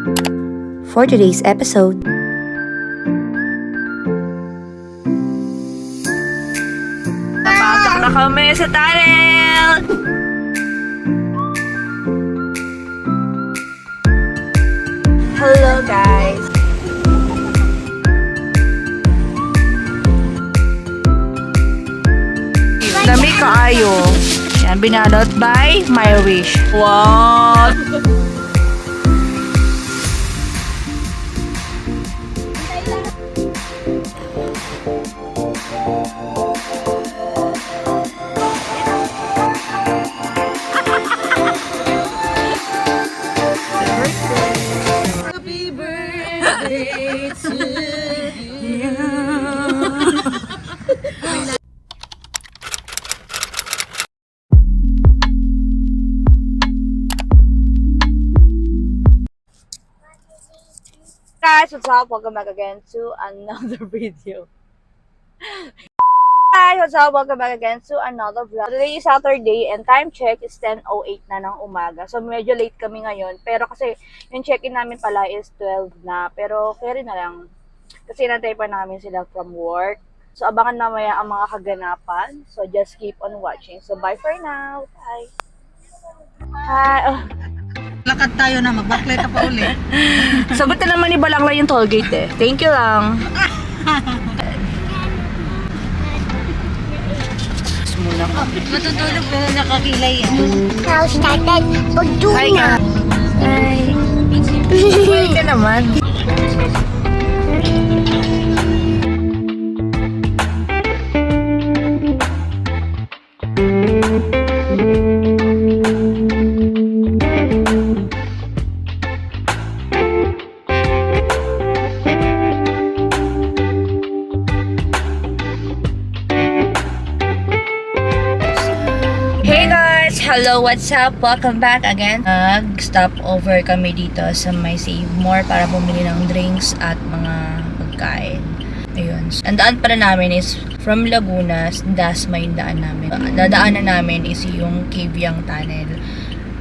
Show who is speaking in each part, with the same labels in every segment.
Speaker 1: For today's episode,
Speaker 2: napasok na kami sa tunnel! Hello guys! Dami kaayo. Yan, binalot by My Wish. What?
Speaker 3: Happy birthday to you.
Speaker 2: Guys, what's up? Welcome back again to another video. Guys, what's up? Welcome back again to another vlog. Today is Saturday and time check is 10:08 na ng umaga. So medyo late kami ngayon. Pero kasi yung check-in namin pala is 12 na. Pero carry na lang. Kasi nantay pa namin sila from work. So abangan mamaya ang mga kaganapan. So just keep on watching. So bye for now. Bye. Hi.
Speaker 3: Lakad tayo na, mag-backlight pa uli.
Speaker 2: Sagot na naman ni Balangla yung tollgate eh. Thank you lang. Muna ka.
Speaker 3: Matutulog pero nakakilay yan.
Speaker 4: Now started
Speaker 2: Hi ka. Hi. Wait ka naman. Hello, what's up? Welcome back again. Nag-stop over kami dito sa may Save More para bumili ng drinks at mga pagkain. Ayun. Ang daan pala namin is from Laguna, Dasma yung daan namin. Dadaanan namin is yung Cavyang Tunnel.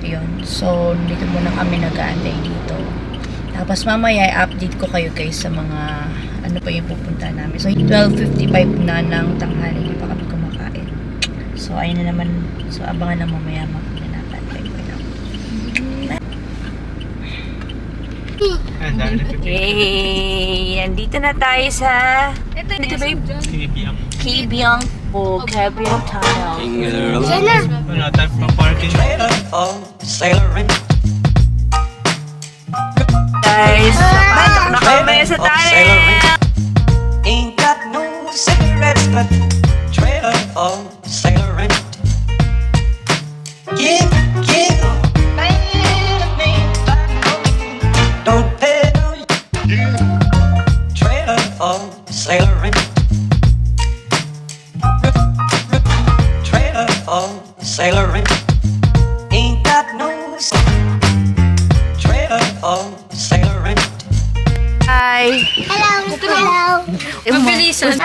Speaker 2: Ayun. So, dito muna kami nag-aantay dito. Tapos mamaya i-update ko kayo guys sa mga ano pa yung pupunta namin. So, 12:55 na ng tanghali. Hindi pa kami kumakain. So, ayun na naman. So, abangan na mamaya makaganapan kayo na. Yay! Nandito na tayo sa... Ito ba yung... Cavyang po. Cavyang Tunnel.
Speaker 4: Sana.
Speaker 5: Wala tayo pa parking.
Speaker 2: Guys, pasok na kami sa tunnel!
Speaker 6: Ain't got no cigarettes, but trailer of cigarette. Yeah, yeah. Don't pay no trailer of cigarette. Trailer of cigarette. Ain't got no trailer of cigarette.
Speaker 2: Hi!
Speaker 4: Hello.
Speaker 2: Mabilisan.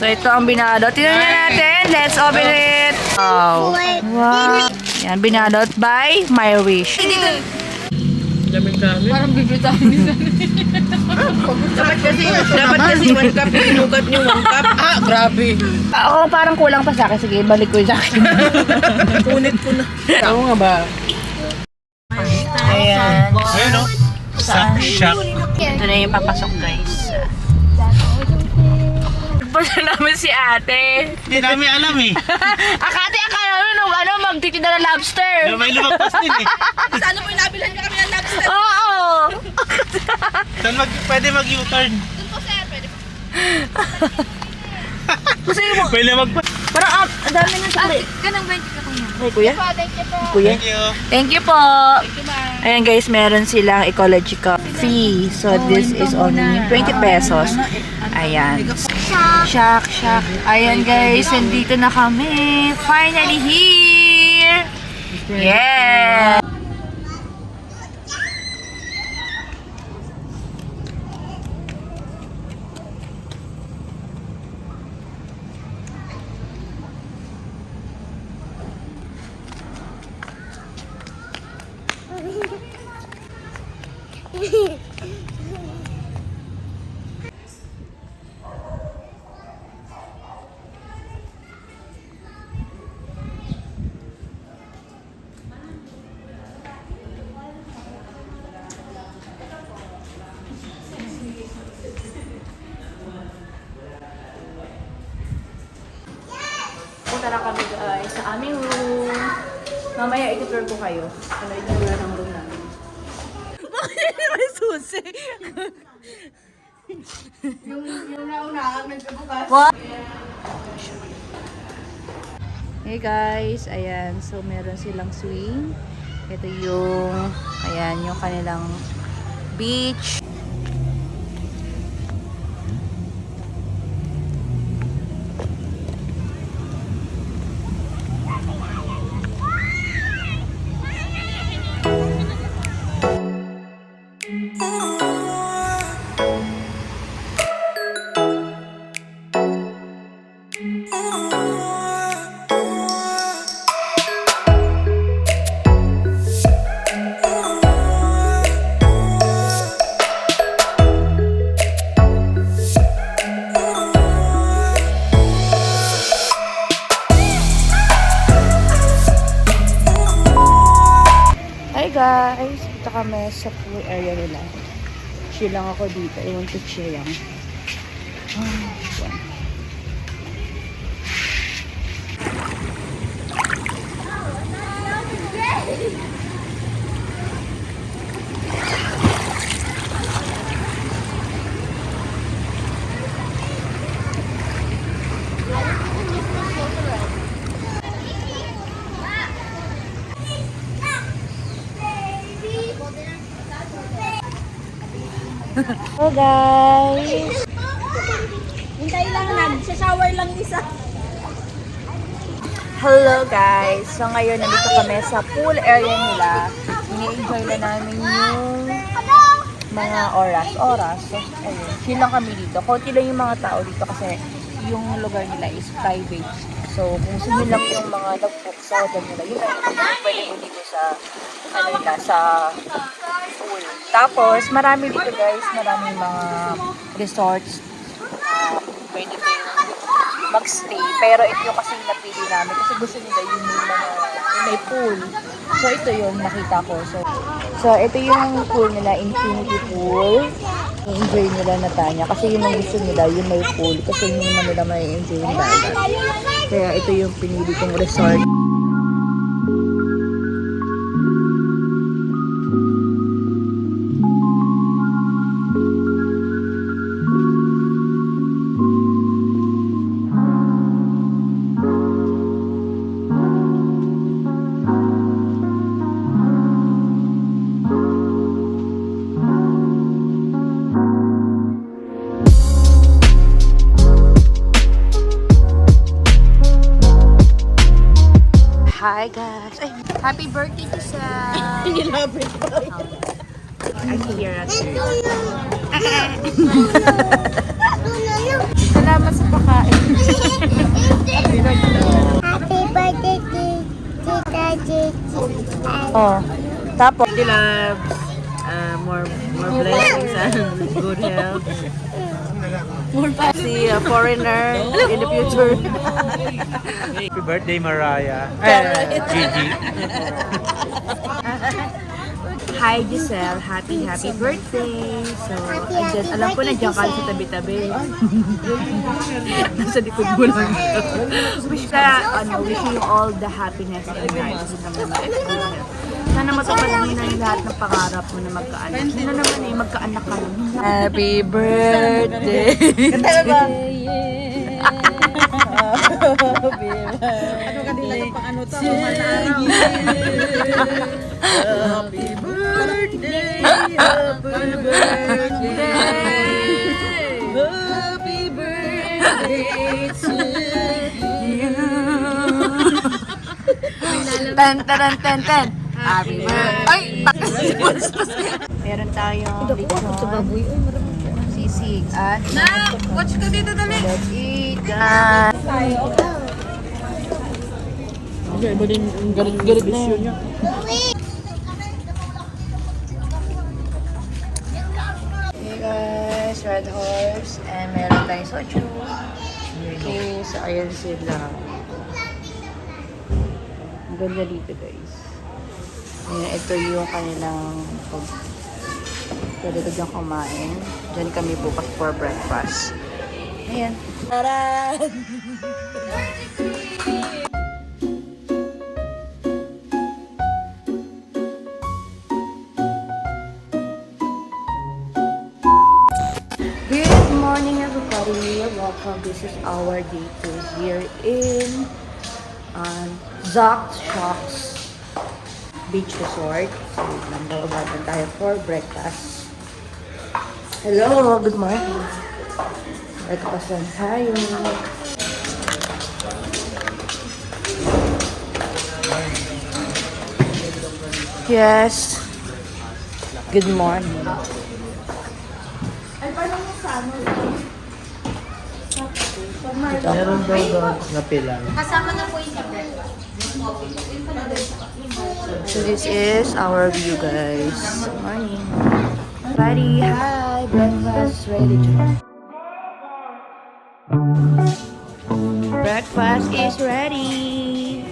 Speaker 2: So, ito ang binalot. Tingnan na natin. Let's open it. Wow. Wow. Yan, binalot by My Wish.
Speaker 3: Parang bibitahin nila.
Speaker 2: Dapat kasi 1 cup. Inugat niyo 1 cup.
Speaker 3: Ah, grabe.
Speaker 2: Ako parang kulang pa sa akin. Sige, balik ko yung sa akin.
Speaker 3: Punit ko na. Oo nga ba?
Speaker 2: Ayan.
Speaker 5: Ayun o. Shock.
Speaker 2: Ito na yung papasok guys. Pasa namin si ate.
Speaker 5: Hindi namin alam eh.
Speaker 2: Akala namin nung magtitinda ng lobster.
Speaker 5: May lumagpas din eh.
Speaker 3: Sana po inabilan niya kami ng lobster.
Speaker 2: Oo.
Speaker 5: Saan pwede mag-U-turn?
Speaker 3: Doon po sir, pwede po.
Speaker 2: Kasi mo,
Speaker 5: Pwede magpas.
Speaker 2: parang ang dami na sa akin.
Speaker 3: Ganang 20 ka kuya.
Speaker 2: Hey, kuya?
Speaker 3: Thank you po.
Speaker 2: Kuya?
Speaker 5: Thank you.
Speaker 2: Thank you po.
Speaker 3: Thank you ma'am.
Speaker 2: Ayan guys, meron silang ecological fee. So this is only 20 pesos. Ayan. Shock. Ayan guys, nandito na kami. Finally here. Yeah. Punta na kami guys sa aming room. Mamaya itutur ko kayo. Ano yung ng room namin. Bakit may susi? yung nauna, nagkabukas. What? Hey guys, ayan. So meron silang swing. Ito yung, ayan, yung kanilang beach. Hi guys! Ito kami sa pool area nila. Chill lang ako dito. I want to chill lang. Yan. Hello guys!
Speaker 3: Hintay lang, nag-shower lang isa.
Speaker 2: Hello guys! So ngayon nandito kami sa pool area nila. Ini-enjoy na namin yung mga oras. So ayun, chill lang kami dito. Konti lang yung mga tao dito kasi yung lugar nila is private. So kung gusto nyo lang yung mga nag-book sa hotel nila, yun lang pwede mo dito sa sa pool. Tapos marami dito guys, maraming mga resorts. Pwede kayong magstay. Pero ito yung kasi napili namin kasi gusto nila yung may pool. So ito yung nakita ko. So ito yung pool nila, infinity pool. I-enjoy nila na Tanya kasi yun ang gusto nila, yung may pool. Kasi yun naman nila may enjoy yung dagat. Kaya ito yung pinili kong resort. Hi guys! Ay, happy birthday to Sal!
Speaker 3: Nilabit ko.
Speaker 2: I can hear us. Salamat sa pakain.
Speaker 4: Happy birthday to Tita Gigi.
Speaker 2: Oh, tapos
Speaker 1: Loves, more blessings and good health. See a foreigner in the future.
Speaker 5: Happy birthday, Mariah. Gigi.
Speaker 2: Hi Giselle, happy birthday. So, andyan, alam ko na dyan kayo sa tabi-tabi. Nasa likod mo lang. Wish you all the happiness in life. Sana matupad mo na yung lahat ng pangarap mo na magkaanak. Sino naman magkaanak ka lang. Happy birthday!
Speaker 3: Kanta ba?
Speaker 1: Ano kanila ng pang-ano to? Happy birthday! Happy birthday! Happy birthday to you!
Speaker 2: Ten! Happy birthday! Ay! Meron tayong lechon, sisig, at
Speaker 3: Watch ka dito dali.
Speaker 2: let's eat, guys!
Speaker 1: Iba din ang galit na yun.
Speaker 2: guys, Red Horse. And meron tayong soju. Okay, so ayan sila. Ang ganda dito guys. Ayan, ito yung kanilang pwede ko dyan kumain. Diyan kami bukas for breakfast. Ayan. Taran! Good morning everybody. Welcome. This is our day 2 here in Zack Shocks Beach Resort. So, nandawagatan tayo for breakfast. Hello, good morning. Breakfast lang tayo. Yes. Good morning.
Speaker 5: Meron daw doon na pilang.
Speaker 2: So this is our view guys. Good morning. Buddy, hi. Breakfast ready to Breakfast is ready.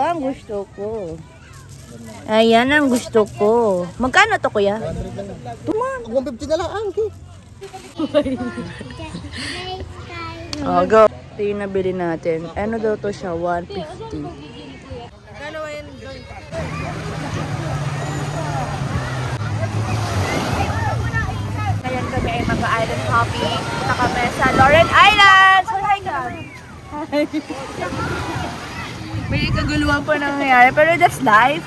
Speaker 2: Ang gusto ko. Ayan ang gusto ko. Magkano to kuya? Tuman.
Speaker 1: 150 na lang ang
Speaker 2: Oh, go. Ito yung nabili natin. Ano daw to siya? 150. Ngayon kami ay mag-island hopping. Punta kami sa Lauren Island! So, hi ka! May kaguluhan pa nangyayari, pero that's life.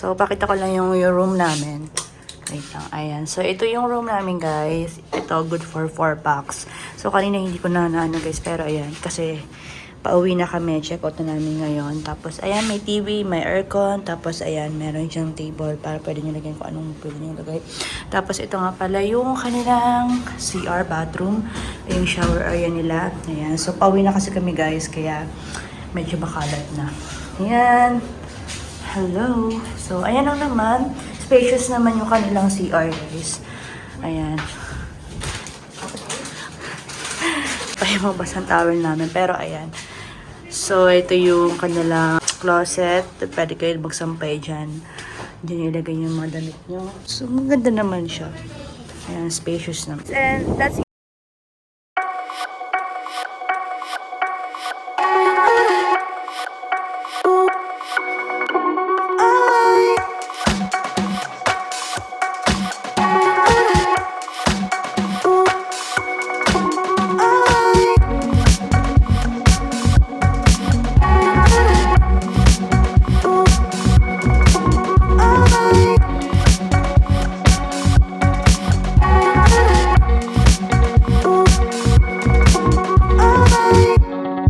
Speaker 2: So, pakita ko lang yung room namin. Wait lang. Ayan. So, ito yung room namin, guys. Ito, good for 4 packs. So, kanina hindi ko na guys. Pero, ayan. Kasi, pauwi na kami. Check out na namin ngayon. Tapos, ayan, may TV, may aircon. Tapos, ayan, meron siyang table para pwede nyo lagyan kung anong pwede nyo lagay. Tapos, ito nga pala yung kanilang CR bathroom. Yung shower area nila. Ayan. So, pauwi na kasi kami, guys. Kaya, medyo makalat na. Ayan. Hello. So, ayan lang naman. Spacious naman yung kanilang CR, guys. Ayan. Ay, mabasang towel namin. Pero, ayan. So, ito yung kanilang closet. Pwede kayo magsampay dyan. Diyan ilagay yung mga damit nyo. So, maganda naman siya. Ayan, spacious naman. And that's